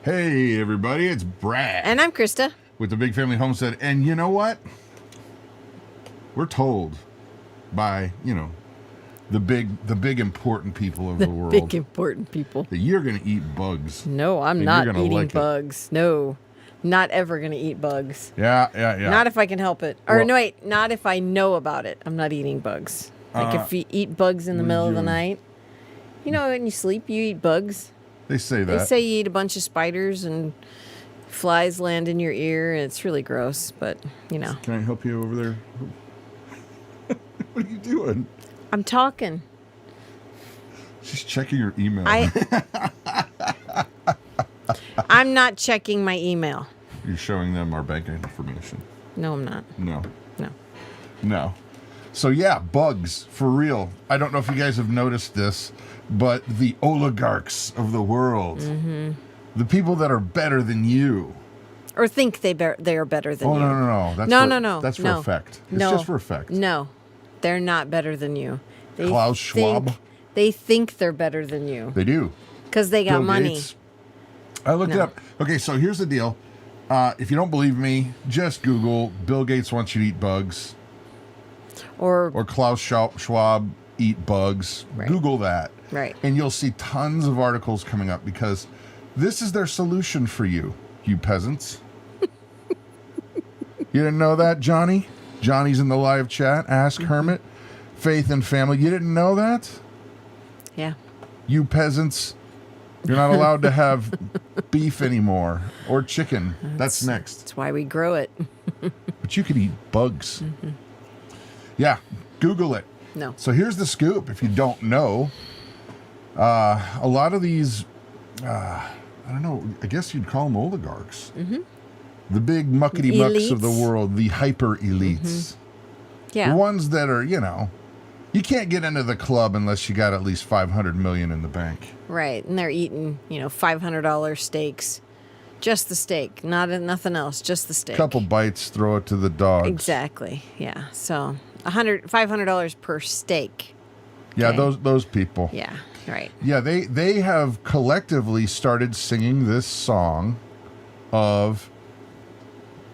Hey everybody, it's Brad. And I'm Christa. With the Big Family Homestead. And you know what? We're told by, the big important people of the world. Big important people. That you're going to eat bugs. No, I'm not eating bugs. No, not ever going to eat bugs. Yeah. Not if I can help it. Or no, wait, not if I know about it. I'm not eating bugs. Like if you eat bugs in the middle of the night, when you sleep, you eat bugs. They say that. They say you eat a bunch of spiders and flies land in your ear, and it's really gross, but, Can I help you over there? What are you doing? I'm talking. She's checking her email. I'm not checking my email. You're showing them our bank information. No, I'm not. No. So yeah, bugs, for real. I don't know if you guys have noticed this, but the oligarchs of the world, the people that are better than you. Or think they are better than you. No. That's for effect. It's just for effect. No, they're not better than you. Klaus Schwab. They think they're better than you. They do. Because they got Bill money. Gates. I looked it up. Okay, so here's the deal. If you don't believe me, just Google Bill Gates wants you to eat bugs. Or Klaus Schwab eat bugs. Right. Google that. Right. And you'll see tons of articles coming up because this is their solution for you peasants. You didn't know that, Johnny? Johnny's in the live chat. Ask Hermit. Faith and Family. You didn't know that? Yeah. You peasants, you're not allowed to have beef anymore or chicken. That's next. That's why we grow it. But you could eat bugs. Yeah, Google it. No. So here's the scoop. If you don't know, a lot of these, I don't know, I guess you'd call them oligarchs. The big muckety mucks of the world, the hyper elites. Yeah. The ones that are, you can't get into the club unless you got at least $500 million in the bank. Right. And they're eating, $500 steaks. Just the steak. Nothing else. Just the steak. Couple bites, throw it to the dogs. Exactly. Yeah. So $500 per steak. Yeah, okay. those people. Yeah. Right. Yeah, they have collectively started singing this song of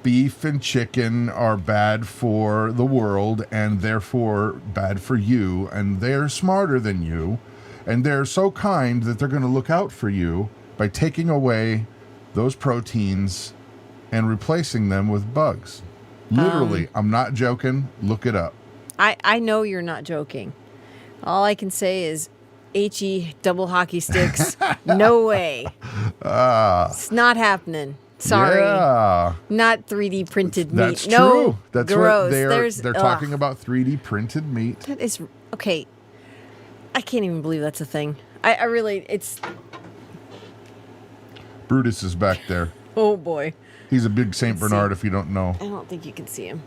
beef and chicken are bad for the world and therefore bad for you, and they're smarter than you, and they're so kind that they're going to look out for you by taking away those proteins and replacing them with bugs. Literally, I'm not joking. Look it up. I know you're not joking. All I can say is HE double hockey sticks. No way. It's not happening. Sorry. Yeah. Not 3D printed meat. That's no, true. That's gross. what they're talking about 3D printed meat. That is okay. I can't even believe that's a thing. I really Brutus is back there. Oh boy. He's a big Saint Bernard if you don't know. I don't think you can see him.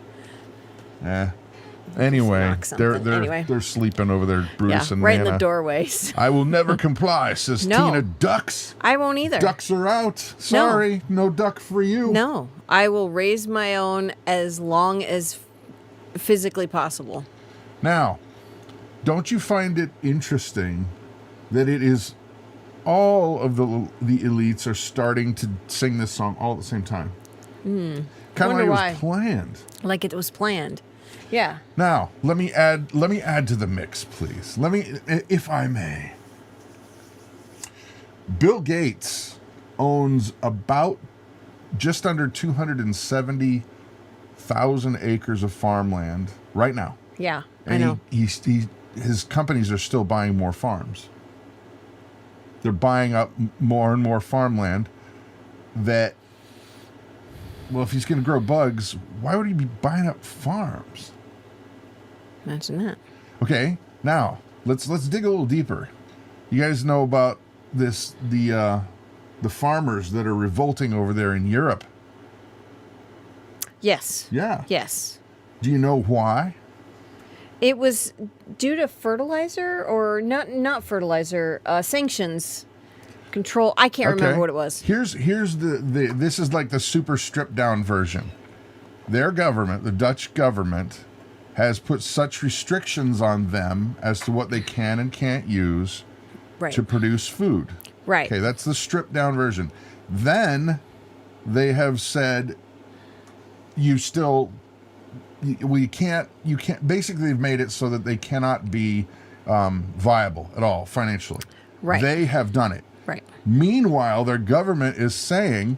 Anyway, they're sleeping over there, Brutus and right Nana. in the doorways. I will never comply, says Tina. Ducks. I won't either. Ducks are out. Sorry, no duck for you. No, I will raise my own as long as physically possible. Now, don't you find it interesting that it is all of the elites are starting to sing this song all at the same time? Kind of like it was planned. Like it was planned. Yeah. Now, let me add to the mix, please. If I may. Bill Gates owns about just under 270,000 acres of farmland right now. Yeah, and I know. His companies are still buying more farms. They're buying up more and more farmland that, well, if he's going to grow bugs, why would he be buying up farms? Imagine that. Okay, now let's dig a little deeper. You guys know about this the farmers that are revolting over there in Europe. Yes. Yeah. Yes. Do you know why? It was due to fertilizer or not fertilizer, sanctions, control. I can't remember what it was. Here's this is like the super stripped down version. Their government, the Dutch government, has put such restrictions on them as to what they can and can't use to produce food. Right. Okay, that's the stripped down version. Then they have said you can't, basically they've made it so that they cannot be viable at all financially. Right. They have done it. Right. Meanwhile, their government is saying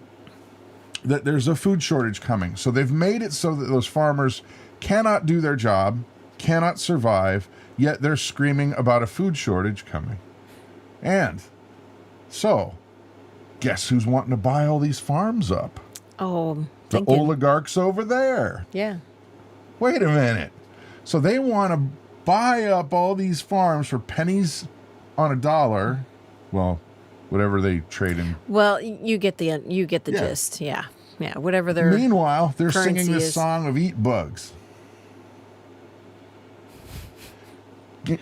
that there's a food shortage coming. So they've made it so that those farmers cannot do their job, cannot survive, yet they're screaming about a food shortage coming. And so, guess who's wanting to buy all these farms up? Oh, The oligarchs over there. Yeah. Wait a minute. So they want to buy up all these farms for pennies on a dollar. Well, whatever they trade in. Well, you get the gist. Yeah. Yeah. Whatever their Meanwhile, they're singing currency this is. song of eat bugs.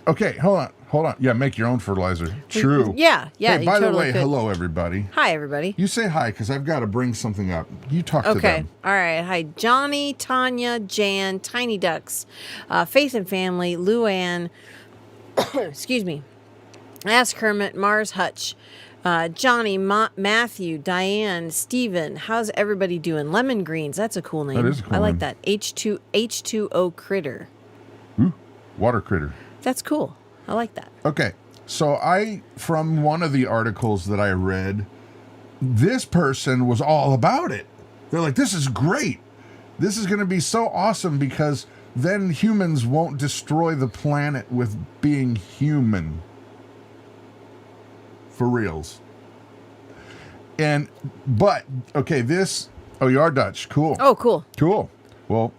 Okay, hold on. Yeah, make your own fertilizer. True. Yeah. Yeah. Hey, you by the totally way, could. hello everybody. Hi, everybody. You say hi because I've got to bring something up. You talk to Okay. them. All right. Hi, Johnny, Tanya, Jan, Tiny Ducks, Faith and Family, Luann, excuse me, Ask Kermit, Mars Hutch, Johnny, Matthew, Diane, Steven. How's everybody doing? Lemon Greens. That's a cool name. That is a cool I like name. that. H2O Critter. Ooh, water critter. That's cool. I like that. Okay, so from one of the articles that I read, this person was all about it. They're like, this is great. This is going to be so awesome because then humans won't destroy the planet with being human. For reals. You are Dutch. Cool. Oh, cool. Cool. Well,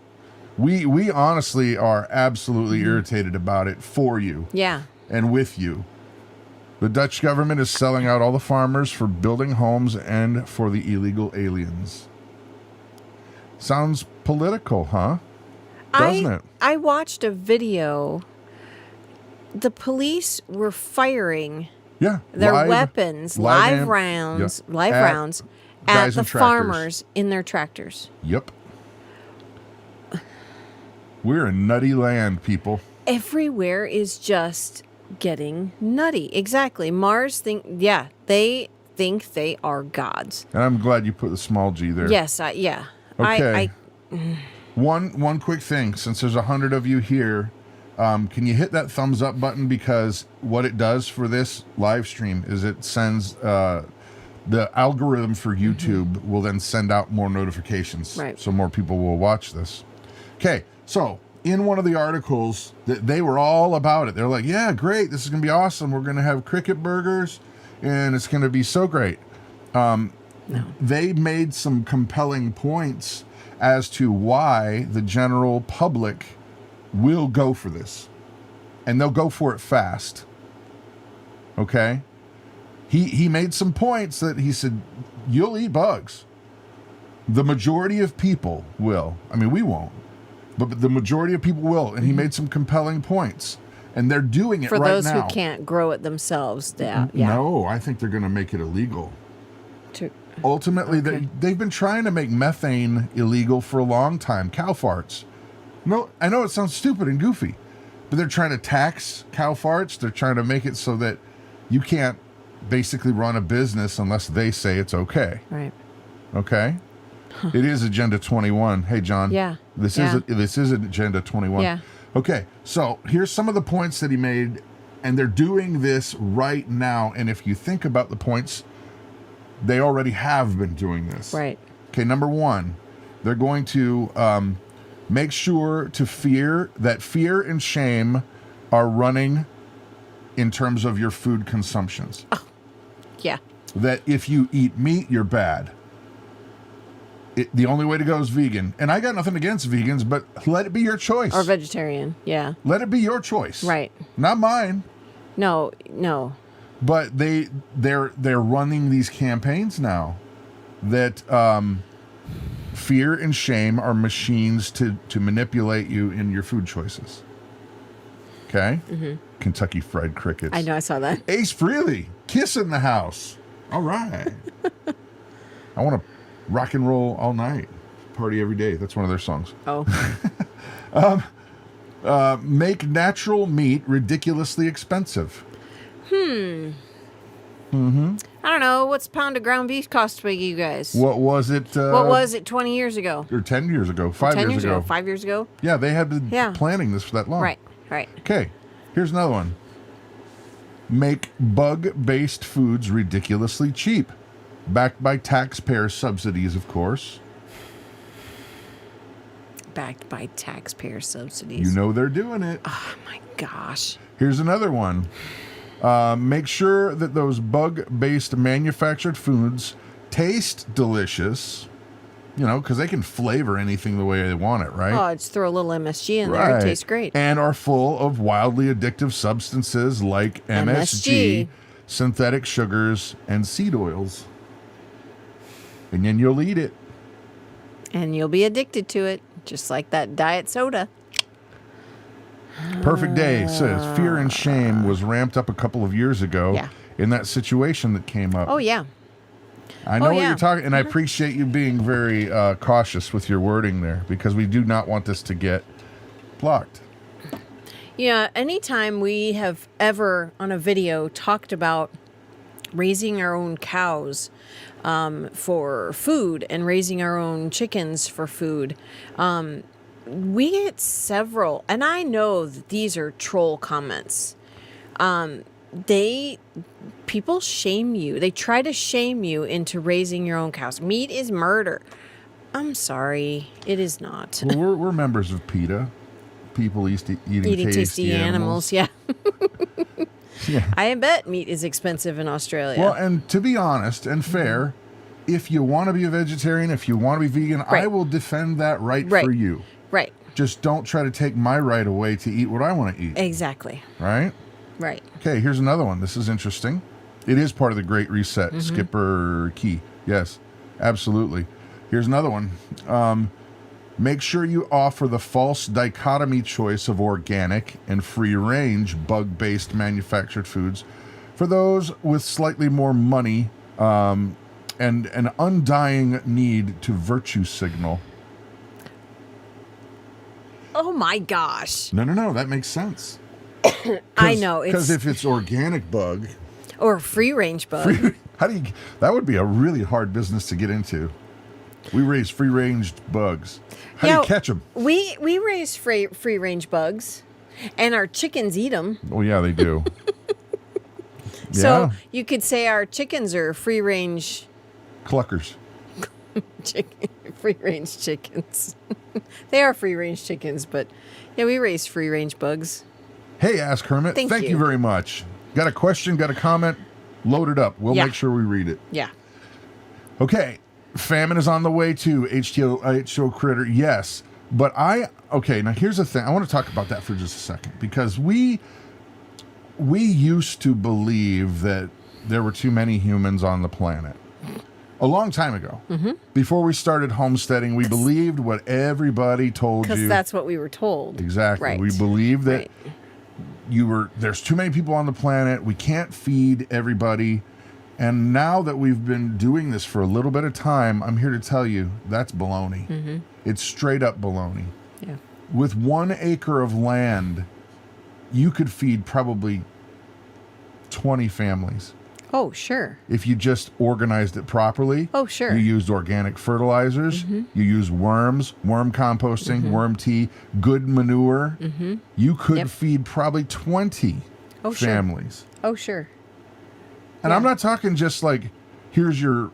we honestly are absolutely irritated about it for you. Yeah. And with you. The Dutch government is selling out all the farmers for building homes and for the illegal aliens. Sounds political, huh? Doesn't it? I watched a video. The police were firing their weapons, live rounds at guys the in tractors. farmers in their tractors. Yep. We're a nutty land, people. Everywhere is just getting nutty. Exactly. They think they are gods. And I'm glad you put the small G there. Yes, yeah. Okay. One quick thing, since there's 100 of you here, can you hit that thumbs up button, because what it does for this live stream is it sends the algorithm for YouTube will then send out more notifications, right? So more people will watch this. Okay, so in one of the articles, they were all about it. They're like, yeah, great, this is gonna be awesome. We're gonna have cricket burgers, and it's gonna be so great. No. They made some compelling points as to why the general public will go for this, and they'll go for it fast. Okay, he made some points that he said, you'll eat bugs. The majority of people will. I mean, we won't, but the majority of people will. And he made some compelling points, and they're doing it for right those now. who can't grow it themselves. Yeah. No, I think they're going to make it illegal. Ultimately, they've been trying to make methane illegal for a long time. Cow farts. No, I know it sounds stupid and goofy, but they're trying to tax cow farts. They're trying to make it so that you can't basically run a business unless they say it's okay. Right. Okay. Huh. It is Agenda 21. Hey, John. Yeah. This is Agenda 21. Yeah. Okay. So here's some of the points that he made, and they're doing this right now. And if you think about the points, they already have been doing this. Right. Okay. Number one, they're going to make sure to fear and shame are running in terms of your food consumptions. Oh, yeah. That if you eat meat, you're bad. The only way to go is vegan. And I got nothing against vegans, but let it be your choice. Or vegetarian, yeah. Let it be your choice. Right. Not mine. No. But they're running these campaigns now that fear and shame are machines to manipulate you in your food choices. Okay? Mm-hmm. Kentucky Fried Crickets. I know, I saw that. Ace Frehley, Kiss in the House. All right. I want to rock and roll all night. Party every day. That's one of their songs. Oh. Make natural meat ridiculously expensive. I don't know. What's a pound of ground beef cost by you guys? What was it? What was it 20 years ago? Or 10 years ago? 5 10 years ago? 5 years ago? Yeah, they had been planning this for that long. Right. Okay, here's another one. Make bug-based foods ridiculously cheap. Backed by taxpayer subsidies, of course. Backed by taxpayer subsidies. You know they're doing it. Oh, my gosh. Here's another one. Make sure that those bug-based manufactured foods taste delicious, because they can flavor anything the way they want it, right? Oh, just throw a little MSG in there. It tastes great. And are full of wildly addictive substances like MSG, synthetic sugars, and seed oils. And then you'll eat it. And you'll be addicted to it, just like that diet soda. Perfect Day says fear and shame was ramped up a couple of years ago in that situation that came up. Oh, yeah. I know what you're talking, and I appreciate you being very cautious with your wording there, because we do not want this to get blocked. Yeah, anytime we have ever on a video talked about raising our own cows for food and raising our own chickens for food, we get several, and I know that these are troll comments. People shame you. They try to shame you into raising your own cows. Meat is murder. I'm sorry, it is not. Well, we're members of PETA. People eating tasty animals. Yeah. Yeah. I bet meat is expensive in Australia. Well, and to be honest and fair, if you want to be a vegetarian, if you want to be vegan, I will defend that right for you. Right. Just don't try to take my right away to eat what I want to eat. Exactly. Right? Right. Okay, here's another one. This is interesting. It is part of the Great Reset. Skipper Key. Yes, absolutely. Here's another one. Make sure you offer the false dichotomy choice of organic and free-range bug-based manufactured foods for those with slightly more money and an undying need to virtue signal. Oh my gosh. No. That makes sense. I know. Because if it's organic bug... Or free-range bug. That would be a really hard business to get into. We raise free-ranged bugs. How do you catch them? We raise free-range bugs, and our chickens eat them. Oh, yeah, they do. So you could say our chickens are free-range... Cluckers. Free-range chickens. They are free-range chickens, but yeah, we raise free-range bugs. Hey, Ask Hermit. Thank you very much. Got a question, got a comment? Load it up. We'll make sure we read it. Yeah. Okay. Famine is on the way too. H2O critter. Yes. But now here's the thing. I want to talk about that for just a second, because we used to believe that there were too many humans on the planet. A long time ago. Before we started homesteading, we believed what everybody told you. Because that's what we were told. Exactly. Right. We believed that there's too many people on the planet. We can't feed everybody. And now that we've been doing this for a little bit of time, I'm here to tell you that's baloney. It's straight up baloney. Yeah. With 1 acre of land, you could feed probably 20 families. Oh, sure. If you just organized it properly. Oh, sure. You used organic fertilizers. You used worms, worm composting, worm tea, good manure. You could feed probably 20 families. Sure. Oh, sure. And I'm not talking just like, here's your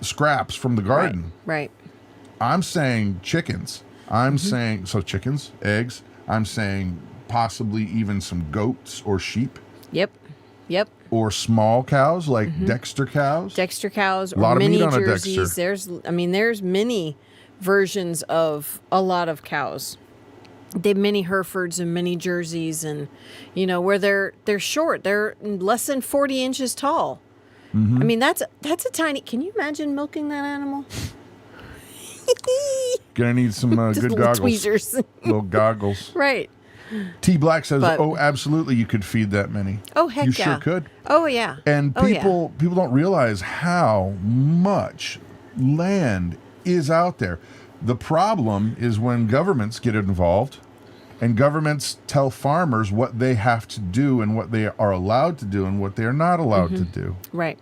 scraps from the garden. Right. I'm saying chickens. I'm saying, chickens, eggs. I'm saying possibly even some goats or sheep. Yep. Or small cows like Dexter cows. Dexter cows, a lot or mini of meat on jerseys. a Dexter. There's many versions of a lot of cows. They have mini Herefords and mini jerseys, and where they're short. They're less than 40 inches tall. I mean, that's a tiny. Can you imagine milking that animal? Gonna need some good goggles. Tweezers. Little goggles. Right. T Black says, absolutely, you could feed that many. Oh, heck you yeah. sure could. Oh, yeah. And people don't realize how much land is out there. The problem is when governments get involved, And governments tell farmers what they have to do and what they are allowed to do and what they are not allowed to do. Right.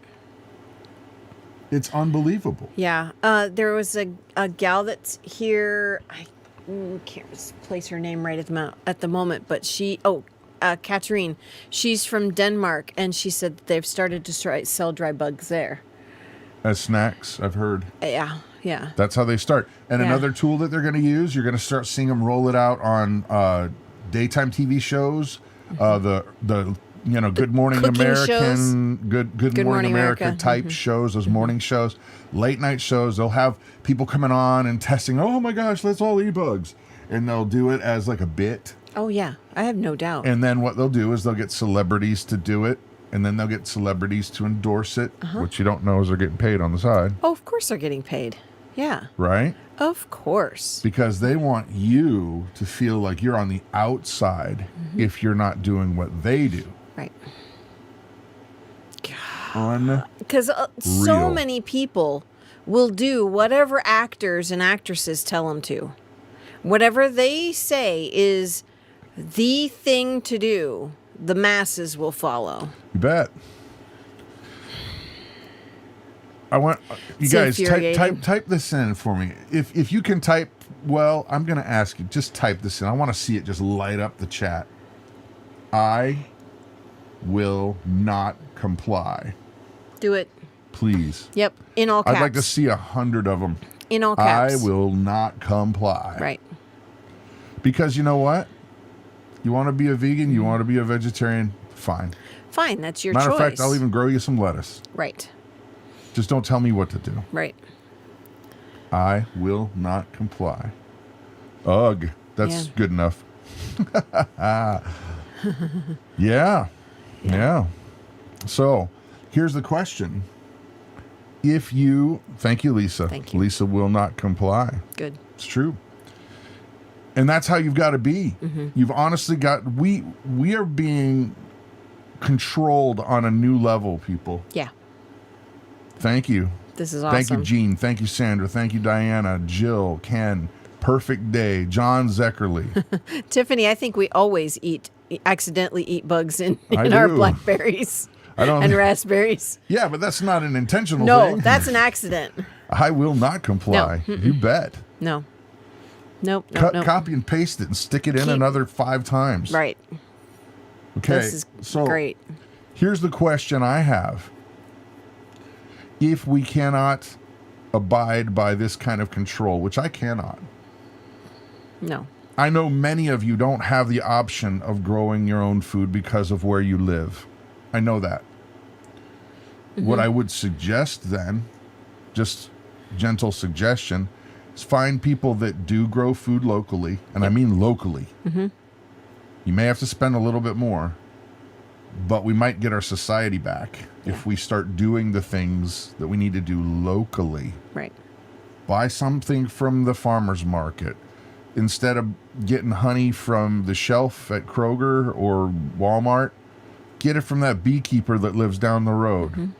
It's unbelievable. Yeah. There was a gal that's here. I can't place her name right at the moment, but Katrine. She's from Denmark, and she said that they've started to sell dry bugs there. As snacks, I've heard. Yeah. That's how they start. And Yeah. another tool that they're going to use, you're going to start seeing them roll it out on daytime TV shows. The Good Morning cooking American, shows. Good Morning America type shows, those morning shows, late night shows. They'll have people coming on and testing. Oh my gosh, let's all eat bugs, and they'll do it as like a bit. Oh yeah, I have no doubt. And then what they'll do is they'll get celebrities to do it. And then they'll get celebrities to endorse it, which you don't know is they're getting paid on the side. Oh, of course they're getting paid. Yeah. Right? Of course. Because they want you to feel like you're on the outside if you're not doing what they do. Right. Because so many people will do whatever actors and actresses tell them to. Whatever they say is the thing to do, the masses will follow. You bet. I want you guys type this in for me. If you can type, well, I'm going to ask you, just type this in. I want to see it just light up the chat. I will not comply. Do it. Please. Yep. In all caps. I'd like to see 100 of them. In all caps. I will not comply. Right. Because you know what? You want to be a vegan, you want to be a vegetarian, fine. Fine, that's your choice. Matter of fact, I'll even grow you some lettuce. Right. Just don't tell me what to do. Right. I will not comply. Ugh, that's good enough. Yeah. So, here's the question. Thank you, Lisa. Thank you. Lisa will not comply. Good. It's true. And that's how you've got to be. You've honestly got, we are being controlled on a new level, people. Yeah. Thank you. This is awesome. Thank you, Jean. Thank you, Sandra. Thank you, Diana, Jill, Ken. Perfect Day, John Zeckerly. Tiffany, I think we always accidentally eat bugs in I our do. blackberries I don't and raspberries. Yeah, but that's not an intentional No, thing. that's an accident. I will not comply. No. You bet. No. Nope. Copy and paste it and stick it in another 5 times. Right. Okay. This is great. Here's the question I have. If we cannot abide by this kind of control, which I cannot. No. I know many of you don't have the option of growing your own food because of where you live. I know that. What I would suggest then, just gentle suggestion, is find people that do grow food locally, and I mean locally. You may have to spend a little bit more, but we might get our society back if we start doing the things that we need to do locally. Right. Buy something from the farmer's market. Instead of getting honey from the shelf at Kroger or Walmart, get it from that beekeeper that lives down the road.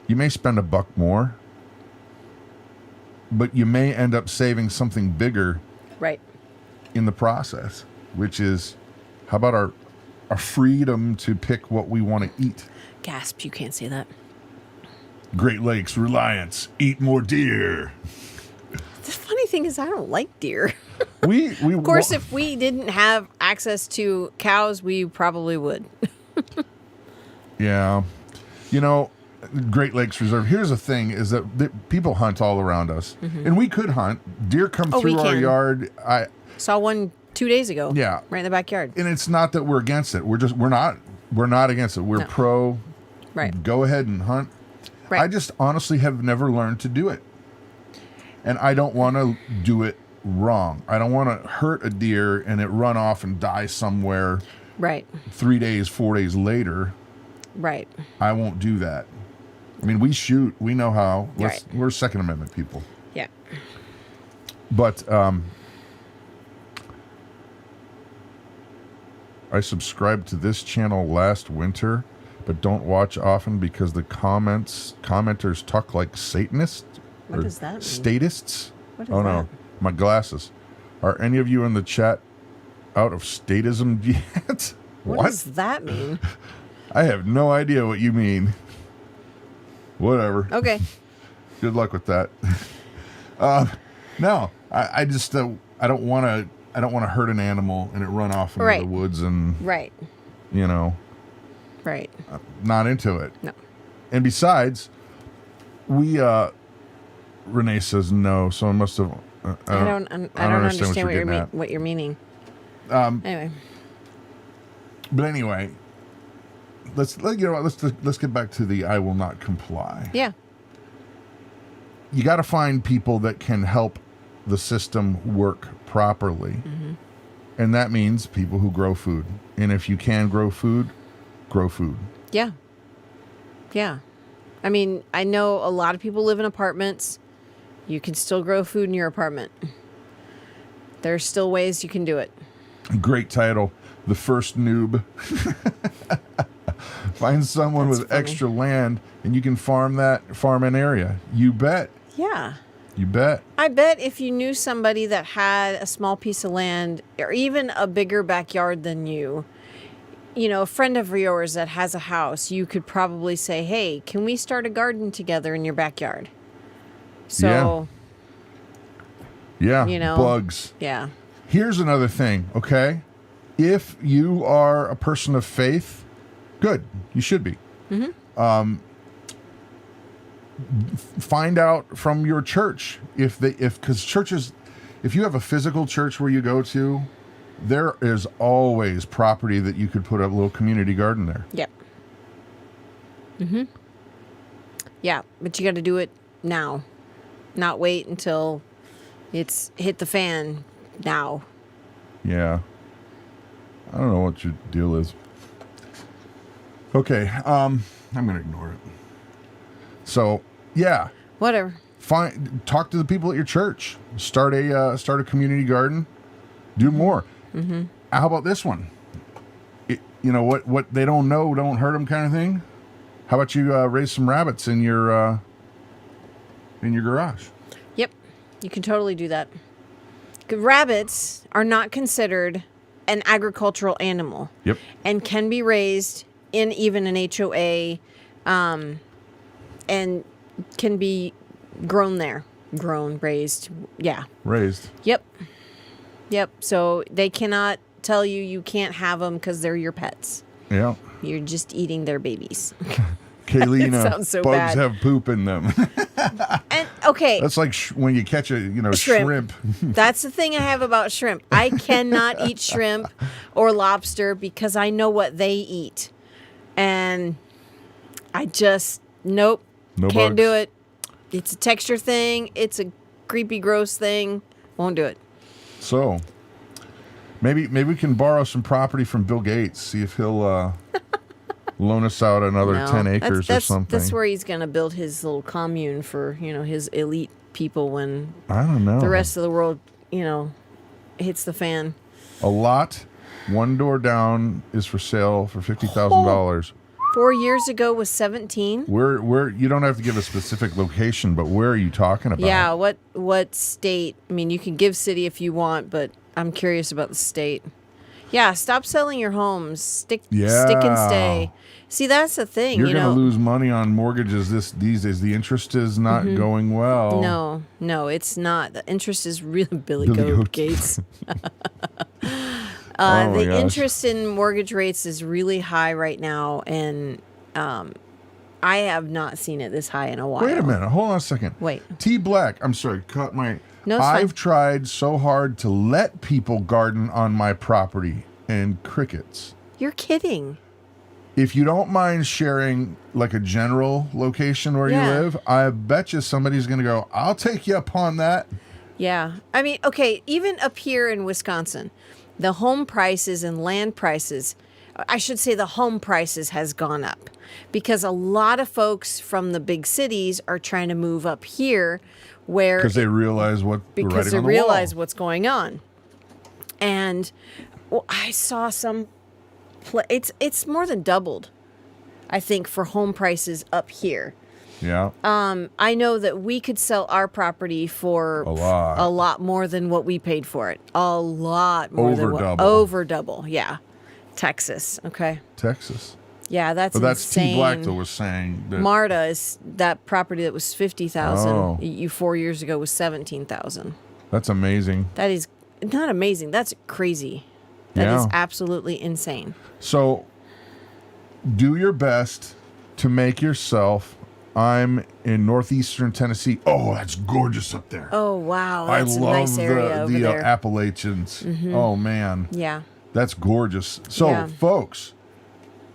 You may spend $1 more, but you may end up saving something bigger in the process, which is, how about our freedom to pick what we want to eat? Gasp, you can't say that. Great Lakes Reliance, eat more deer. The funny thing is I don't like deer. We Of course, if we didn't have access to cows, we probably would. Yeah. You know, Great Lakes Reserve, here's the thing, is that people hunt all around us. And we could hunt. Deer come through our yard. Saw one 2 days ago. Yeah. Right in the backyard. And it's not that we're against it. We're not against it. We're pro. Right. Go ahead and hunt. Right. I just honestly have never learned to do it. And I don't want to do it wrong. I don't want to hurt a deer and it run off and die somewhere. Right. 3 days, 4 days later. Right. I won't do that. I mean, we shoot. We know how. Right. We're Second Amendment people. Yeah. But I subscribed to this channel last winter, but don't watch often because the commenters talk like Satanists. What does that mean? Statists? What is Oh, that? no. My glasses. Are any of you in the chat out of statism yet? What does that mean? I have no idea what you mean. Whatever. Okay. Good luck with that. No, I just I don't want to hurt an animal and it run off into Right. the woods and Right. you know, Right. not into it. No. And besides, we Renee says no, so I must have. I don't understand what you're meaning. Anyway. But anyway, let's get back to the I will not comply. Yeah. You got to find people that can help the system work properly. Mm-hmm. And that means people who grow food. And if you can grow food, grow food. Yeah. Yeah. I mean, I know a lot of people live in apartments. You can still grow food in your apartment. There's still ways you can do it. Great title. The First Noob. Find someone That's with funny. extra land and you can farm an area. You bet. Yeah. You bet. I bet if you knew somebody that had a small piece of land or even a bigger backyard than you, a friend of yours that has a house, you could probably say, hey, can we start a garden together in your backyard? So, Yeah. Bugs. Yeah. Here's another thing, okay? If you are a person of faith, good. You should be. Mm-hmm. Find out from your church because churches, if you have a physical church where you go to, there is always property that you could put a little community garden there. Yep. Mm-hmm. Yeah, but you got to do it now, not wait until it's hit the fan now. Yeah. I don't know what your deal is. Okay, I'm gonna ignore it. So, yeah. Whatever. Talk to the people at your church. Start a community garden. Do more. Mm-hmm. How about this one? What they don't know, don't hurt them, kind of thing. How about you raise some rabbits in your garage? Yep, you can totally do that. Rabbits are not considered an agricultural animal. Yep. And can be raised in even an HOA, and can be raised. Yeah. Raised. Yep. So they cannot tell you can't have them because they're your pets. Yeah. You're just eating their babies. Kaylina, sounds so bugs bad. have poop in them. And okay. That's like when you catch a shrimp. That's the thing I have about shrimp. I cannot eat shrimp or lobster because I know what they eat. And I just, nope, No can't bugs. do it. It's a texture thing. It's a creepy, gross thing. Won't do it. So, maybe we can borrow some property from Bill Gates. See if he'll loan us out another 10 acres or something. That's where he's going to build his little commune for, his elite people when I don't know. the rest of the world, hits the fan. A lot, one door down, is for sale for $50,000. 4 years ago was 17. Where you don't have to give a specific location, but where are you talking about? Yeah, what state? I mean, you can give city if you want, but I'm curious about the state. Yeah, stop selling your homes. Stick and stay. See, that's the thing. You're going to lose money on mortgages these days. The interest is not going well. No, it's not. The interest is really Billy Billy Goat Goat. Gates. my The gosh. interest in mortgage rates is really high right now, and I have not seen it this high in a while. Wait a minute. Hold on a second. Wait. T Black. I'm sorry. Cut my. No, it's fine. I've tried so hard to let people garden on my property, and crickets. You're kidding. If you don't mind sharing like a general location where Yeah. you live, I bet you somebody's going to go, I'll take you up on that. Yeah. I mean, okay, even up here in Wisconsin, the home prices and land prices, I should say the home prices has gone up because a lot of folks from the big cities are trying to move up here where Because they realize what the because writing they on the realize wall. what's going on. And I saw some it's more than doubled, I think, for home prices up here. Yeah. I know that we could sell our property for A lot. a lot more than what we paid for it. A lot more Over than what, double. over double. Yeah. Texas. Okay. Texas. Yeah, that's But that's insane. T Black that was saying that. Marta is that property that was 50,000. Oh. You 4 years ago was 17,000. That's amazing. That is not amazing. That's crazy. That is Yeah. absolutely insane. So do your best to make yourself. I'm in northeastern Tennessee. Oh, that's gorgeous up there. Oh wow, I that's a love nice area over the there. Appalachians. Oh man, Yeah. that's gorgeous. So, Yeah. folks,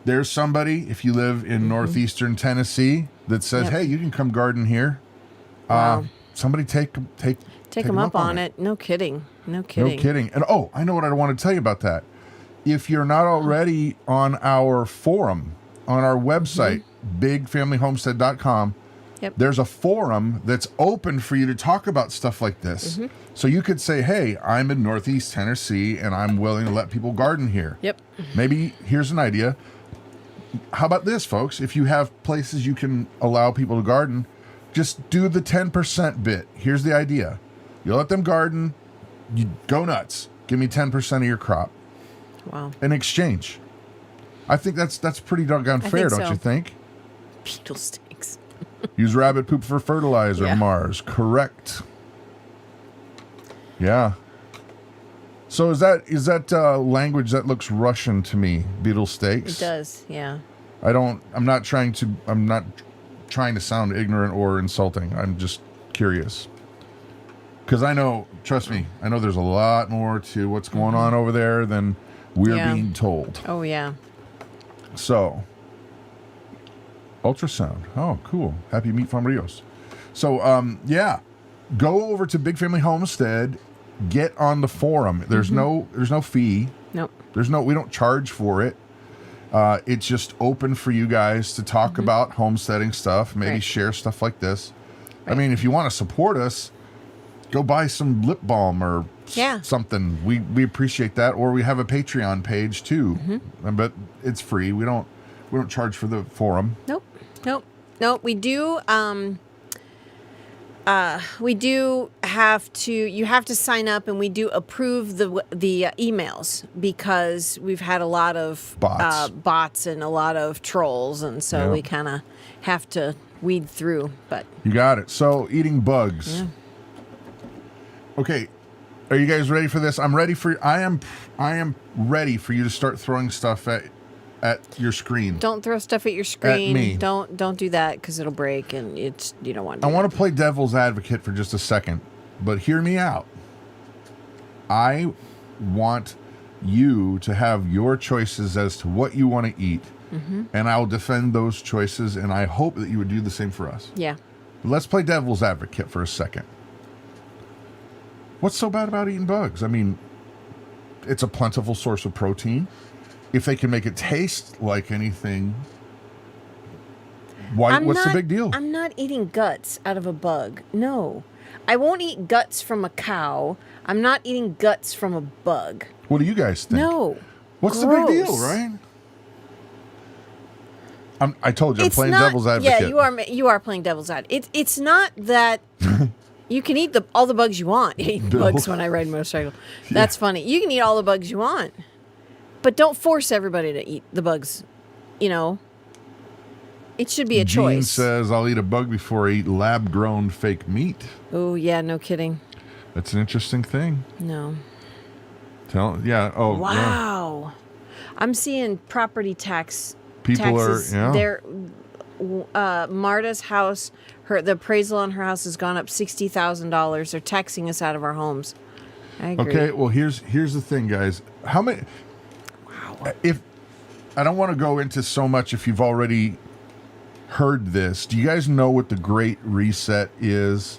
there's somebody if you live in northeastern Tennessee that says, Yep. "Hey, you can come garden here." Wow. Somebody take Take them up on it. No kidding. No kidding. No kidding. And oh, I know what I want to tell you about that. If you're not already on our forum, on our website, bigfamilyhomestead.com, Yep. there's a forum that's open for you to talk about stuff like this. So you could say, hey, I'm in Northeast Tennessee and I'm willing to let people garden here. Yep. Maybe here's an idea. How about this, folks? If you have places you can allow people to garden, just do the 10% bit. Here's the idea. You let them garden, you go nuts. Give me 10% of your crop Wow. in exchange. I think that's pretty doggone fair, think don't so. you think? Beetle stinks. Use rabbit poop for fertilizer, Yeah. Mars. Correct. Yeah. So is that language that looks Russian to me? Beetle steaks. It does. Yeah. I'm not trying to sound ignorant or insulting. I'm just curious. Because I know, trust me, I know there's a lot more to what's going on over there than we're Yeah. being told. Oh yeah. So, ultrasound. Oh, cool. Happy Meat Farm Rios. So, yeah, go over to Big Family Homestead. Get on the forum. There's no fee. Nope. We don't charge for it. It's just open for you guys to talk about homesteading stuff, maybe Right. share stuff like this. I Right. mean, if you want to support us, go buy some lip balm or Yeah. something. We appreciate that. Or we have a Patreon page too, but it's free. We don't charge for the forum. Nope. Nope. Nope. We do. We do have to. You have to sign up, and we do approve the emails because we've had a lot of bots and a lot of trolls, and so Yeah. we kind of have to weed through. But You got it. So eating bugs. yeah. Okay, are you guys ready for this? I am ready for you to start throwing stuff at your screen. Don't throw stuff at your screen. me. Don't do that because it'll break, and you don't want to. I want to play devil's advocate for just a second, but hear me out. I want you to have your choices as to what you want to eat, and I'll defend those choices, and I hope that you would do the same for us. Yeah. Let's play devil's advocate for a second. What's so bad about eating bugs? I mean, it's a plentiful source of protein. If they can make it taste like anything, what's the big deal? I'm not eating guts out of a bug. No. I won't eat guts from a cow. I'm not eating guts from a bug. What do you guys think? No. What's the big deal, Gross. right? I told you, I'm It's playing not, devil's advocate. Yeah, you are playing devil's advocate. It's not that you can eat all the bugs you want. I eat bugs when I ride a motorcycle. That's funny. You can eat all the bugs you want. But don't force everybody to eat the bugs. You know, it should be a Gene choice. says, I'll eat a bug before I eat lab-grown fake meat. Oh, yeah, no kidding. That's an interesting thing. No. Yeah. Oh, yeah. Wow. I'm seeing property taxes. Yeah. Marta's house, the appraisal on her house has gone up $60,000. They're taxing us out of our homes. I agree. Okay, well, here's the thing, guys. How many... Wow. If I don't want to go into so much if you've already heard this. Do you guys know what the Great Reset is?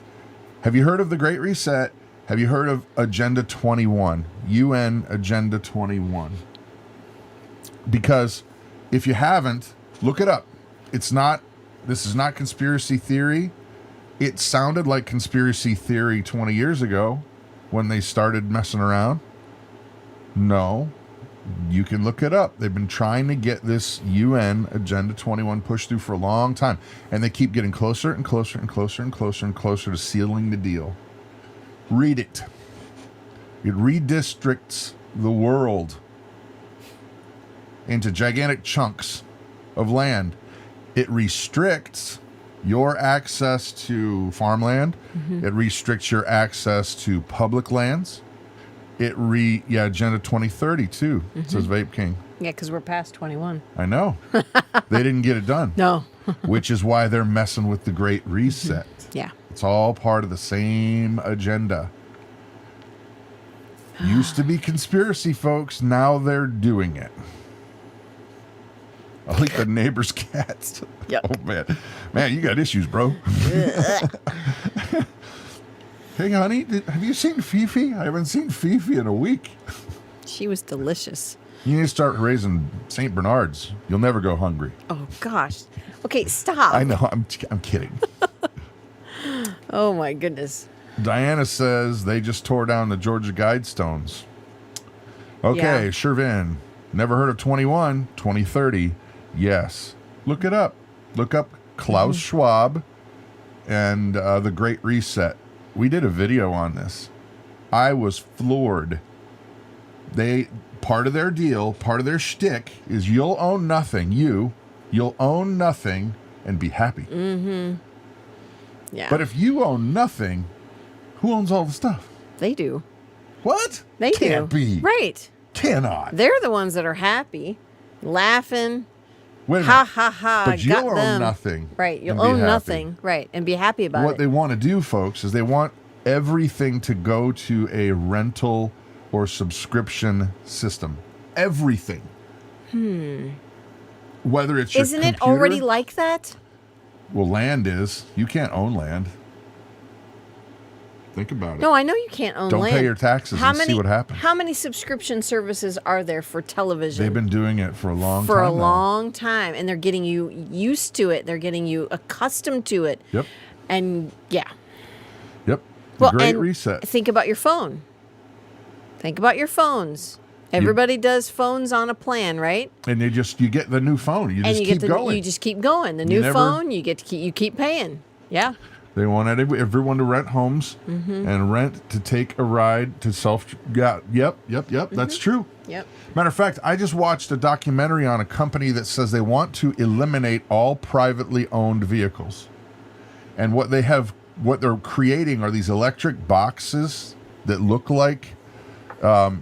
Have you heard of the Great Reset? Have you heard of Agenda 21? UN Agenda 21. Because if you haven't, look it up. This is not conspiracy theory. It sounded like conspiracy theory 20 years ago when they started messing around. No. You can look it up. They've been trying to get this UN Agenda 21 pushed through for a long time, and they keep getting closer and closer and closer and closer and closer to sealing the deal. Read it. It redistricts the world into gigantic chunks of land. It restricts your access to farmland. It restricts your access to public lands. Agenda 2030 too. It says Vape King. Yeah, because we're past 21. I know. They didn't get it done. No. Which is why they're messing with the Great Reset. Yeah. It's all part of the same agenda. Used to be conspiracy, folks. Now they're doing it. I like the neighbor's cats. Yep. Oh, man. Man, you got issues, bro. Hey, honey, have you seen Fifi? I haven't seen Fifi in a week. She was delicious. You need to start raising St. Bernards. You'll never go hungry. Oh, gosh. Okay, stop. I know. I'm kidding. Oh, my goodness. Diana says they just tore down the Georgia Guidestones. Okay, Yeah. Shervin. Never heard of 21, 2030. Yes. Look it up. Look up Klaus Schwab and the Great Reset. We did a video on this. I was floored. Part of their deal, part of their shtick is you'll own nothing. You'll own nothing and be happy. Yeah. But if you own nothing, who owns all the stuff? They do. What? They Can't do. be. Right. Cannot. They're the ones that are happy, laughing. Wait a Ha, minute. ha, ha. But you'll got own them. nothing. Right. You'll and be own happy. nothing. Right. And be happy about What it. they want to do, folks, is they want everything to go to a rental or subscription system. Everything. Whether it's your Isn't it computer- already like that? Well, land is. You can't own land. Think about it. No, I know you can't own Don't land. pay your taxes and see what happens. How many subscription services are there for television? They've been doing it for a long for time a now. long time, and they're getting you used to it. They're getting you accustomed to it. Yep. And yeah. Yep. The Great and Reset. Think about your phone. Think about your phones. Everybody does phones on a plan, right? And you get the new phone. You And just you keep get going. you just keep going. The new never- phone, you keep paying. Yeah. They want everyone to rent homes and rent to take a ride to self. Yeah, yep. That's true. Yep. Matter of fact, I just watched a documentary on a company that says they want to eliminate all privately owned vehicles. And what they're creating are these electric boxes that look like, that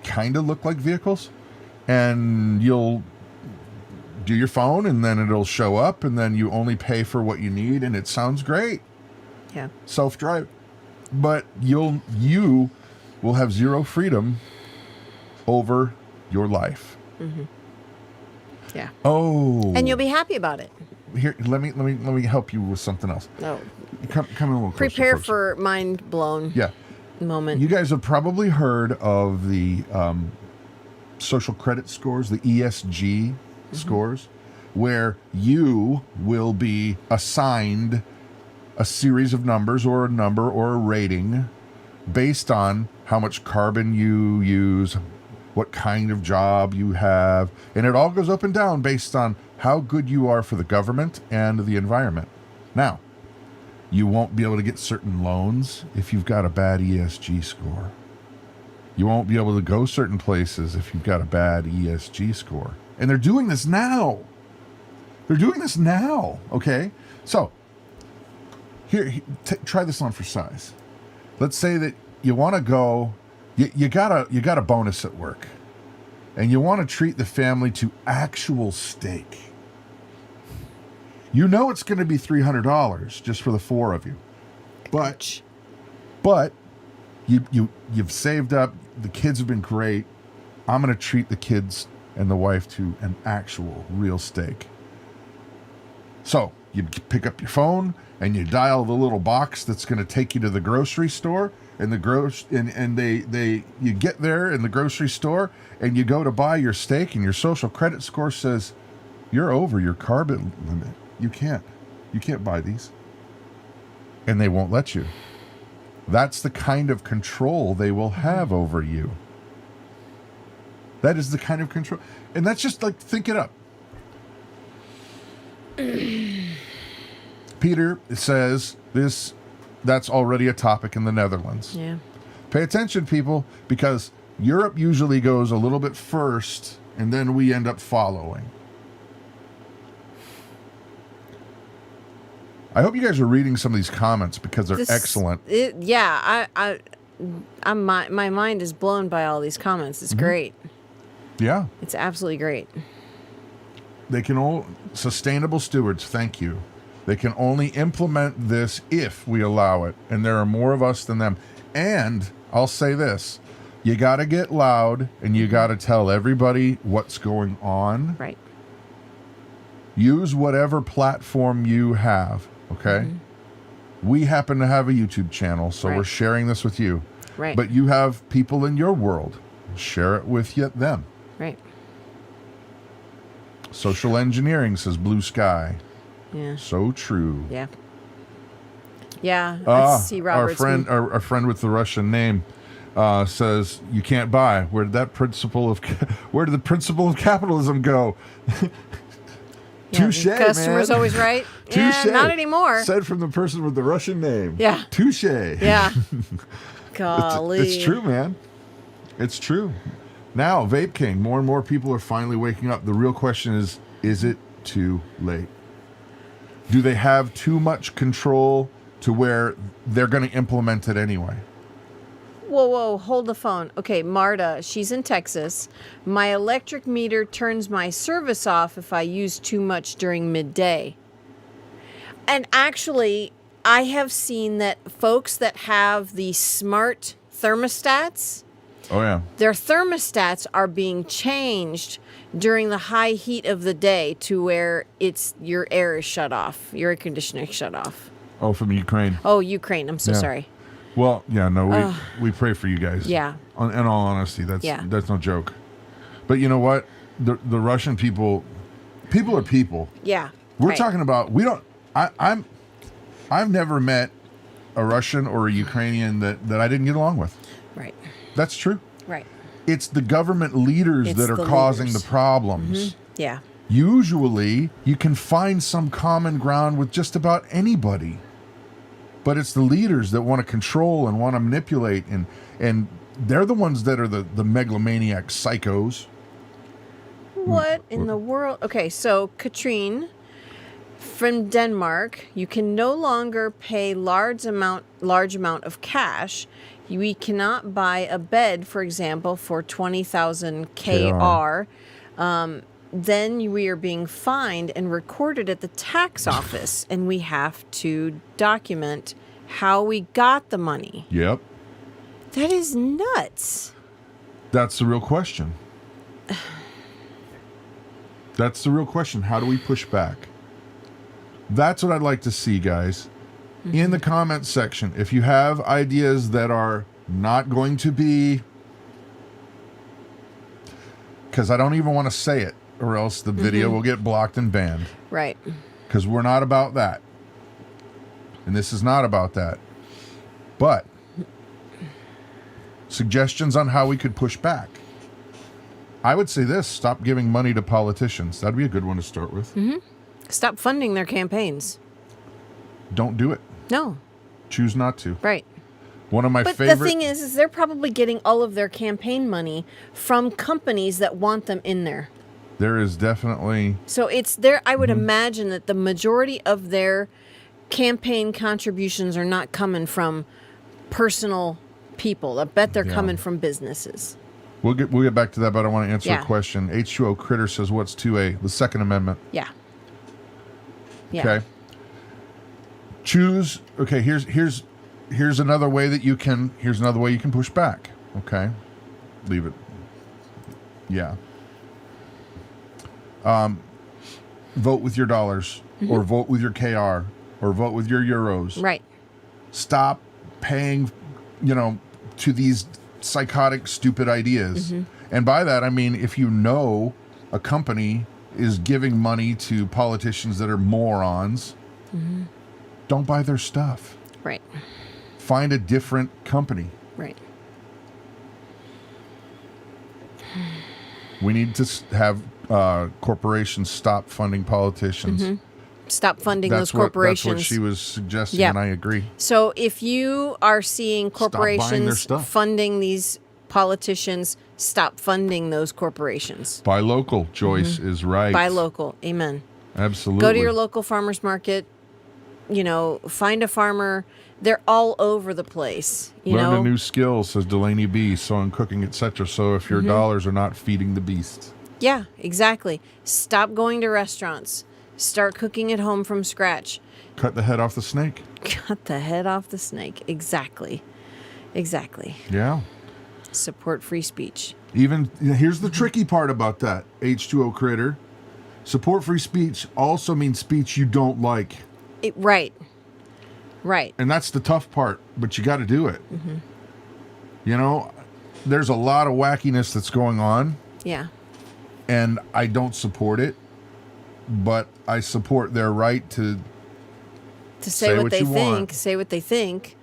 kind of look like vehicles. And you'll do your phone and then it'll show up and then you only pay for what you need and it sounds great. Yeah. Self-drive. But you will have zero freedom over your life. Yeah. Oh. And you'll be happy about it. Here, let me help you with something else. No. Come in a little closer. Prepare folks. for mind blown Yeah. moment. You guys have probably heard of the social credit scores, the ESG scores, where you will be assigned a series of numbers or a number or a rating based on how much carbon you use, what kind of job you have, and it all goes up and down based on how good you are for the government and the environment. Now, you won't be able to get certain loans if you've got a bad ESG score. You won't be able to go certain places if you've got a bad ESG score. And they're doing this now. Okay? So, here try this on for size. Let's say that you want to go, you got a bonus at work. And you want to treat the family to actual steak. You know it's going to be $300 just for the four of you. But you've saved up, the kids have been great. I'm going to treat the kids and the wife to an actual real steak. So you pick up your phone and you dial the little box that's going to take you to the grocery store, and you get there in the grocery store and you go to buy your steak, and your social credit score says you're over your carbon limit. You can't buy these. And they won't let you. That's the kind of control they will have over you. That is the kind of control. And that's just like, think it up. Peter says that's already a topic in the Netherlands. Yeah. Pay attention, people, because Europe usually goes a little bit first, and then we end up following. I hope you guys are reading some of these comments because they're excellent. My mind is blown by all these comments. It's great. Yeah. It's absolutely great. They can all sustainable stewards, thank you. They can only implement this if we allow it, and there are more of us than them. And I'll say this, you got to get loud and you got to tell everybody what's going on. Right. Use whatever platform you have, okay? We happen to have a YouTube channel, so we're sharing this with you. Right. But you have people in your world. Share it with them. Right. Social engineering, says Blue Sky. Yeah. So true. Yeah. Yeah. I see Robert's our friend with the Russian name says you can't buy. Where did the principle of capitalism go? Touche, Customer's man. always right. Touche. Yeah, not anymore. Said from the person with the Russian name. Yeah. Touche. Yeah. Golly. It's true, man. It's true. Now, Vape King, more and more people are finally waking up. The real question is it too late? Do they have too much control to where they're going to implement it anyway? Whoa, hold the phone. Okay, Marta, she's in Texas. My electric meter turns my service off if I use too much during midday. And actually, I have seen that folks that have the smart thermostats, oh yeah, their thermostats are being changed during the high heat of the day to where your air is shut off, your air conditioner is shut off. Oh, from Ukraine. Oh, Ukraine. I'm so sorry. Well, yeah, no, we pray for you guys. Yeah. In all honesty, that's no joke. But you know what? The Russian people are people. Yeah. We're talking about I've never met a Russian or a Ukrainian that I didn't get along with. Right. That's true. Right. It's the government leaders that are causing the problems. Yeah. Usually, you can find some common ground with just about anybody. But it's the leaders that want to control and want to manipulate, and they're the ones that are the megalomaniac psychos. What in the world? Okay, so Katrine from Denmark, you can no longer pay large amount of cash. We cannot buy a bed, for example, for 20,000 KR. Then we are being fined and recorded at the tax office, and we have to document how we got the money. Yep. That is nuts. That's the real question. That's the real question. How do we push back? That's what I'd like to see, guys. In the comments section, if you have ideas that are not going to be, because I don't even want to say it, or else the video will get blocked and banned. Right. Because we're not about that. And this is not about that. But suggestions on how we could push back. I would say this, stop giving money to politicians. That'd be a good one to start with. Stop funding their campaigns. Don't do it. No. Choose not to. Right. One of my But favorite... the thing is they're probably getting all of their campaign money from companies that want them in there. There is definitely... So it's there. I would imagine that the majority of their campaign contributions are not coming from personal people. I bet they're coming from businesses. We'll get back to that, but I want to answer a question. H2O Critter says, what's 2A? The Second Amendment. Yeah. Okay. Choose. Okay, here's another way that you can. Here's another way you can push back. Okay. Leave it. Yeah. Vote with your dollars, or vote with your KR, or vote with your euros. Right. Stop paying, to these psychotic, stupid ideas. And by that, I mean, if you know a company is giving money to politicians that are morons, don't buy their stuff. Right. Find a different company. Right. We need to have corporations stop funding politicians. Stop funding those That's corporations. what she was suggesting, Yep. and I agree. So if you are seeing buying their corporations stuff. funding these politicians, stop funding those corporations. Buy local. Joyce is right. Buy local. Amen. Absolutely. Go to your local farmer's market. Find a farmer. They're all over the place. Learn a new skill, says Delaney B. Sewing, cooking, etc. So if your dollars are not feeding the beast. Yeah, exactly. Stop going to restaurants. Start cooking at home from scratch. Cut the head off the snake. Cut the head off the snake. Exactly. Yeah. Support free speech. Even here's the tricky part about that, H2O critter. Support free speech also means speech you don't like. Right. And that's the tough part, but you got to do it. There's a lot of wackiness that's going on, Yeah. and I don't support it, but I support their right to say what they you think, want. say what they think.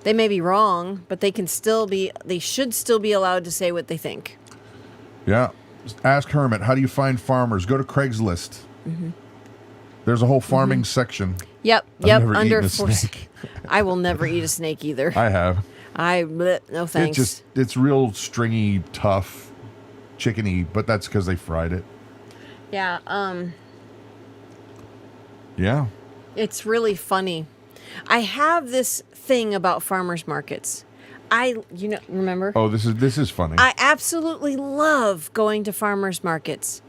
They may be wrong, but they should still be allowed to say what they think. Yeah. Ask Hermit, how do you find farmers? Go to Craigslist. There's a whole farming section. Yep. I've never Under eaten a force. snake. I will never eat a snake either. I have. No thanks. It's real stringy, tough, chickeny, but that's because they fried it. Yeah. Yeah. It's really funny. I have this thing about farmers markets. Remember? Oh, this is funny. I absolutely love going to farmers markets,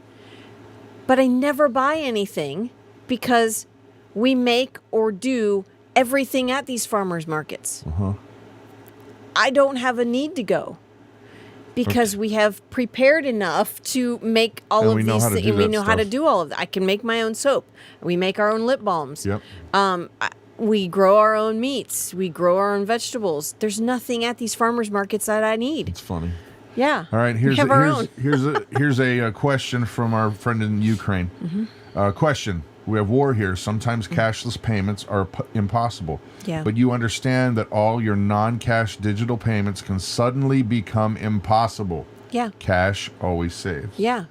but I never buy anything because we make or do everything at these farmers markets. I don't have a need to go because we have prepared enough to make all And of we know these how to things. do And we that know how to stuff. do all of that. I can make my own soap. We make our own lip balms. Yep. We grow our own meats. We grow our own vegetables. There's nothing at these farmers markets that I need. It's funny. Yeah. All right, we have our own. here's a question from our friend in Ukraine. Question: we have war here. Sometimes cashless payments are impossible. Yeah. But you understand that all your non-cash digital payments can suddenly become impossible. Yeah. Cash always saves. Yeah.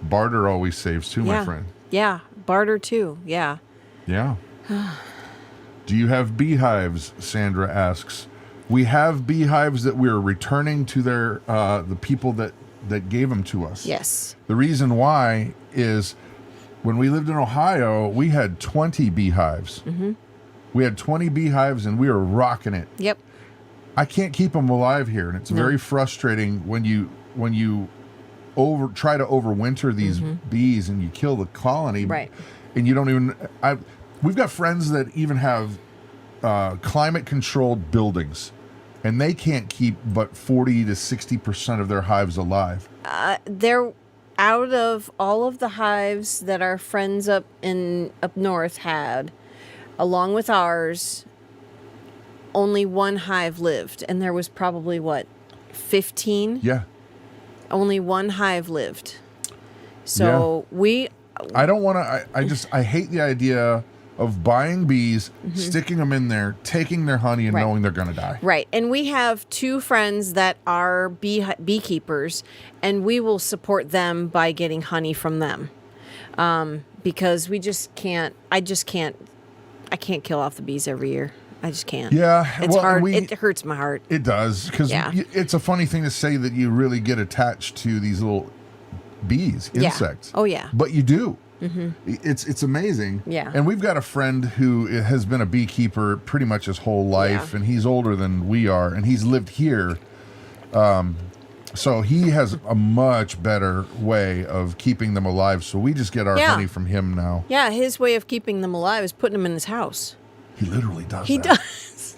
Barter always saves too, Yeah. my friend. Yeah. Barter too. Yeah. Yeah. Do you have beehives? Sandra asks. We have beehives that we're returning to their the people that gave them to us. Yes. The reason why is when we lived in Ohio, we had 20 beehives. We had 20 beehives and we were rocking it. Yep. I can't keep them alive here, and it's very frustrating when you try to overwinter these bees and you kill the colony. Right. And you don't even. We've got friends that even have climate-controlled buildings, and they can't keep but 40 to 60% of their hives alive. They're out of all of the hives that our friends up north had, along with ours. Only one hive lived, and there was probably 15? Yeah. Only one hive lived. So I don't want to. I hate the idea of buying bees, sticking them in there, taking their honey, and knowing they're going to die. Right. And we have two friends that are beekeepers, and we will support them by getting honey from them. Because we just can't. I can't kill off the bees every year. I just can't. Yeah. It's hard. It hurts my heart. It does, because it's a funny thing to say that you really get attached to these little bees, insects. Oh, yeah. But you do. It's amazing. Yeah. And we've got a friend who has been a beekeeper pretty much his whole life, and he's older than we are, and he's lived here. So he has a much better way of keeping them alive. So we just get our honey from him now. Yeah, his way of keeping them alive is putting them in his house. He literally does He that. does.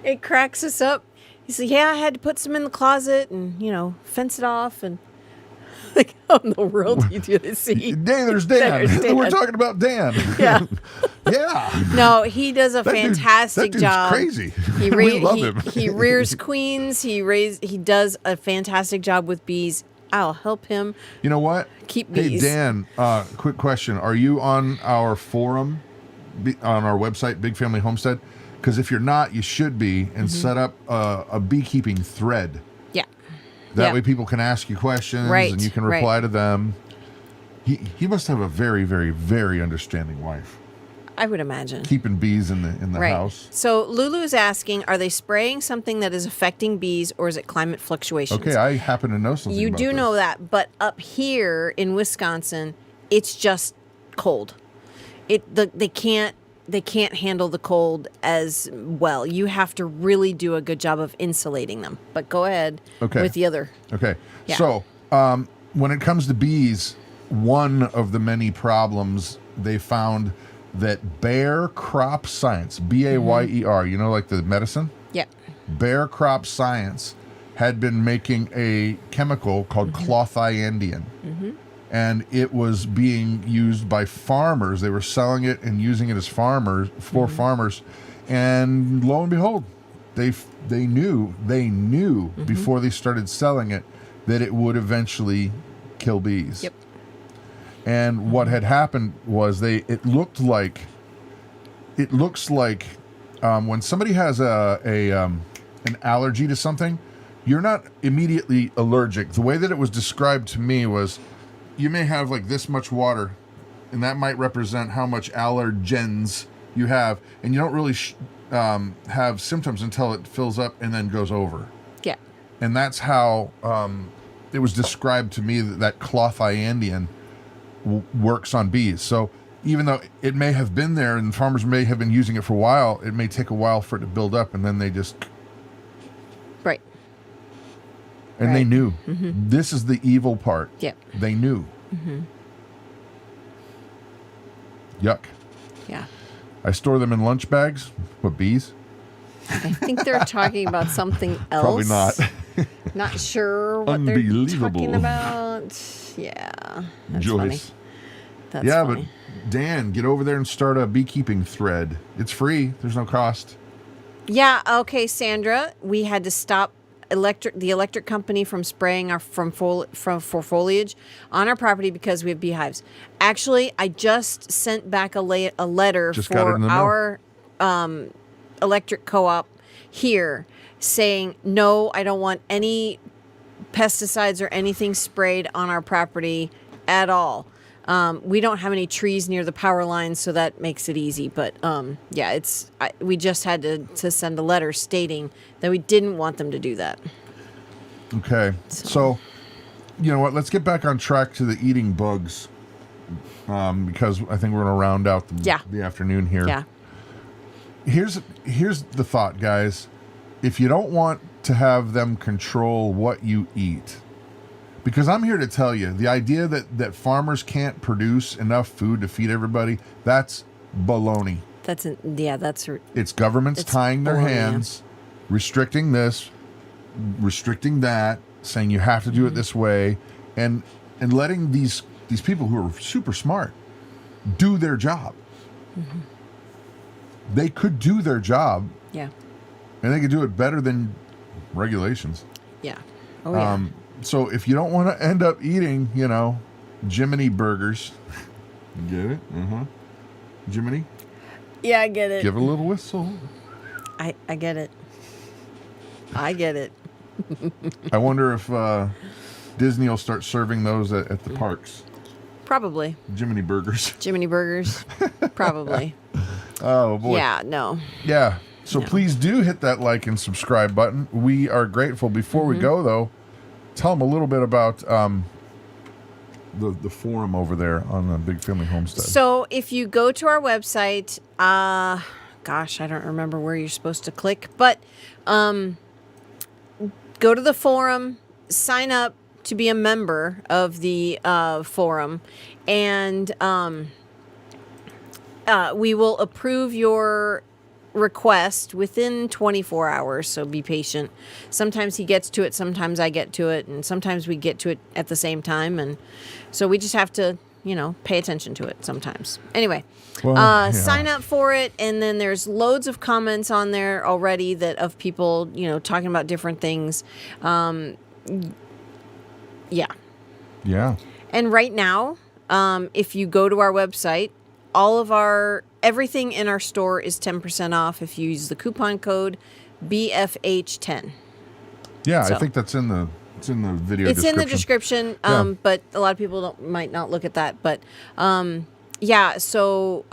It cracks us up. He said, I had to put some in the closet and, fence it off. And like, how in the world do you do this? There's Dan. We're talking about Dan. Yeah. Yeah. No, he does a That fantastic dude's job. crazy. We love him. He rears queens. He does a fantastic job with bees. I'll help him. You know what? Keep bees. Hey, Dan, quick question. Are you on our forum, on our website, Big Family Homestead? Because if you're not, you should be, and set up a beekeeping thread. Yeah. That way people can ask you questions and you can reply to them. He must have a very, very, very understanding wife. I would imagine. Keeping bees in the house. So Lulu is asking, are they spraying something that is affecting bees, or is it climate fluctuations? Okay, I happen to know something You about do this. know that, but up here in Wisconsin, it's just cold. They can't handle the cold as well. You have to really do a good job of insulating them. But go ahead with the other. Okay. Yeah. So when it comes to bees, one of the many problems they found that Bayer Crop Science, Bayer, you know, like the medicine? Yeah. Bayer Crop Science had been making a chemical called clothianidin. And it was being used by farmers. They were selling it and using it as farmers, for farmers. And lo and behold, they knew before they started selling it that it would eventually kill bees. Yep. And what had happened was it looks like when somebody has an allergy to something, you're not immediately allergic. The way that it was described to me was, you may have like this much water, and that might represent how much allergens you have, and you don't really have symptoms until it fills up and then goes over. Yeah. And that's how it was described to me that clothianidin works on bees. So even though it may have been there and farmers may have been using it for a while, it may take a while for it to build up, and then they just... Right. And they knew. This is the evil part. Yeah. They knew. Yuck. Yeah. I store them in lunch bags. What, bees? I think they're talking about something else. Probably not. Not sure what they're talking about. Yeah. That's Joyce. funny. That's yeah, funny. but Dan, get over there and start a beekeeping thread. It's free. There's no cost. Yeah. Okay, Sandra. We had to stop the electric company from spraying for foliage on our property because we have beehives. Actually, I just sent back a letter for our electric co-op here saying, no, I don't want any pesticides or anything sprayed on our property at all. We don't have any trees near the power lines, so that makes it easy. But yeah, we just had to send a letter stating that we didn't want them to do that. Okay. So you know what? Let's get back on track to the eating bugs, because I think we're going to round out the afternoon here. Yeah. Here's the thought, guys. If you don't want to have them control what you eat, because I'm here to tell you, the idea that farmers can't produce enough food to feed everybody, that's baloney. It's governments tying their hands, restricting this, restricting that, saying you have to do it this way, and letting these people who are super smart do their job. They could do their job. Yeah. And they could do it better than regulations. Yeah. Oh, yeah. So if you don't want to end up eating, Jiminy burgers. Get it? Jiminy? Yeah, I get it. Give a little whistle. I get it. I get it. I wonder if Disney will start serving those at the parks. Probably. Jiminy burgers. Jiminy burgers. Probably. Oh, boy. Yeah, no. Yeah. So please do hit that like and subscribe button. We are grateful. Before we go, though, tell them a little bit about the forum over there on the Big Family Homestead. So if you go to our website, gosh, I don't remember where you're supposed to click, but go to the forum, sign up to be a member of the forum, and we will approve your request within 24 hours, so be patient. Sometimes he gets to it, sometimes I get to it, and sometimes we get to it at the same time, and so we just have to pay attention to it sometimes. Anyway, sign up for it, and then there's loads of comments on there already of people talking about different things. Yeah. And right now, if you go to our website, everything in our store is 10% off if you use the coupon code BFH10. Yeah, so. I think that's in the It's in the video. It's in the description, but a lot of people might not look at that. But yeah, so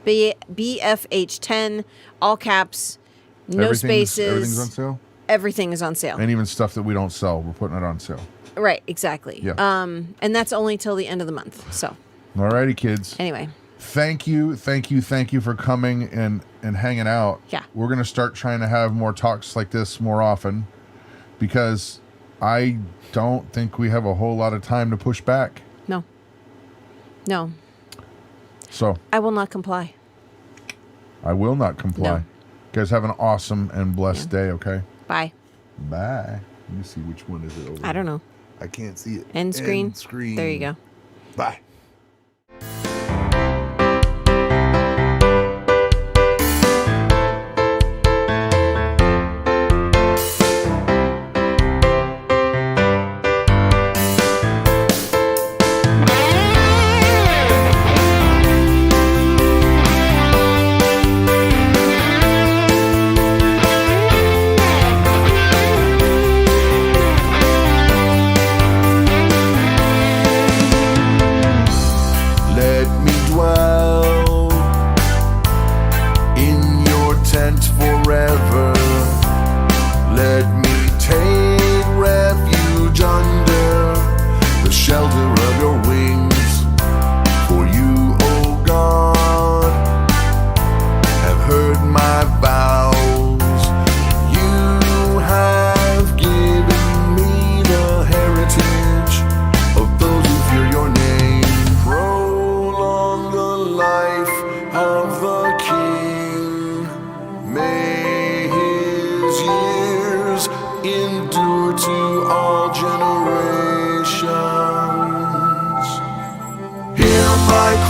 BFH 10, all caps, no spaces. Everything's on sale. Everything is on sale, and even stuff that we don't sell, we're putting it on sale. Right, exactly. Yeah. And that's only till the end of the month. So. Alrighty, kids. Anyway. Thank you for coming and hanging out. Yeah. We're gonna start trying to have more talks like this more often, because I don't think we have a whole lot of time to push back. No. So I will not comply. I will not comply. No. You guys have an awesome and blessed day, okay? Bye. Bye. Let me see which one is it over. I don't know. I can't see it. End screen. End screen. There you go. Bye.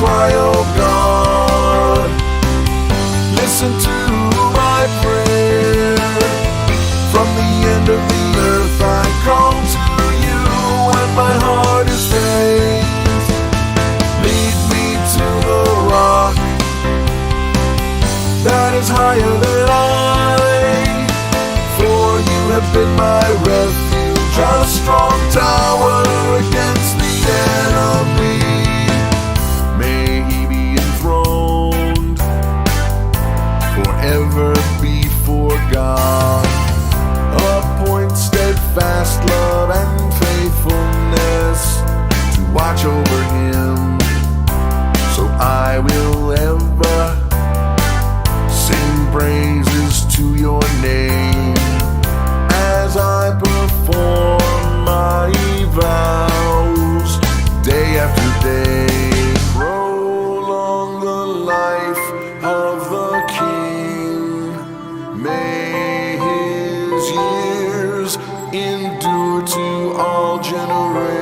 cry, oh God, listen to my prayer. From the end of the earth I come to you when my heart is faint. Lead me to the rock that is higher than I, for you have been my refuge, a strong tower against the enemy. May he be enthroned, forever before God. Appoint steadfast love and faithfulness to watch over him, so I will ever sing praises to your name as I perform my vows day after day. Prolong the life of the King. May his years endure to all generations.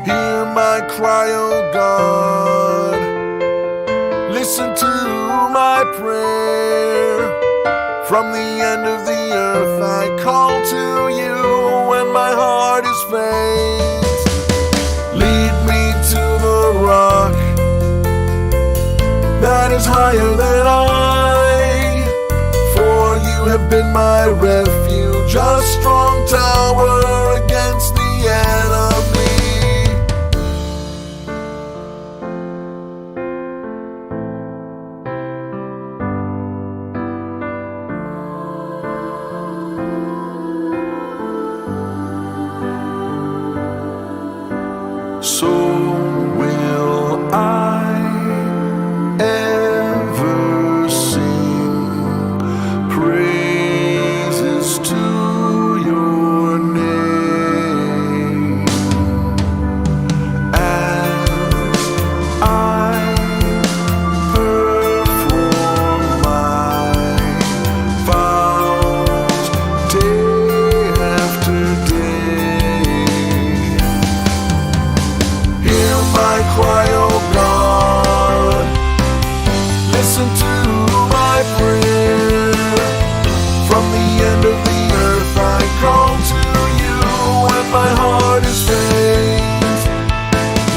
Hear my cry, O God. Listen to my prayer. From the end of the earth I call to you when my heart is faint. Lead me to the rock that is higher than I, for you have been my refuge, a strong tower against the enemy. So will I ever sing praises to your name, as I perform my vows day after day. Hear my cry, O God, listen to my prayer. From the end of the earth I call to you when my heart is faint.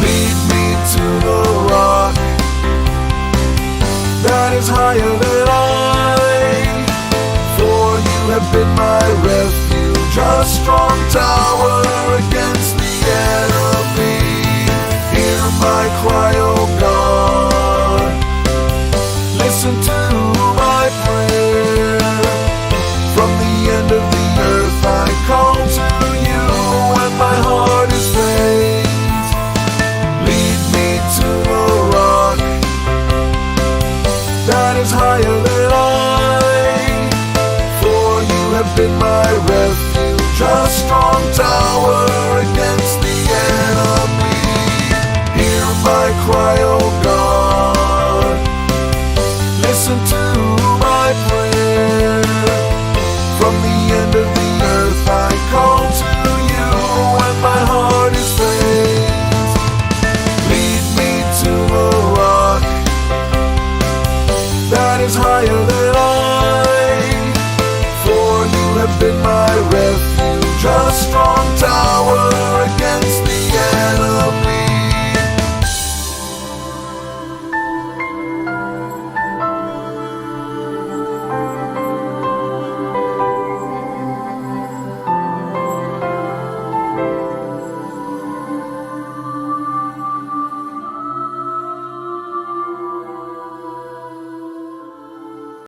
Lead me to the rock that is higher than I, for you have been my refuge, a strong tower against the enemy. Hear my cry, O God. Listen to my prayer. From the end of the earth I call to you when my heart is faint. Lead me to the rock that is higher than I. For you have been my refuge, a strong tower against the enemy. Hear my cry, O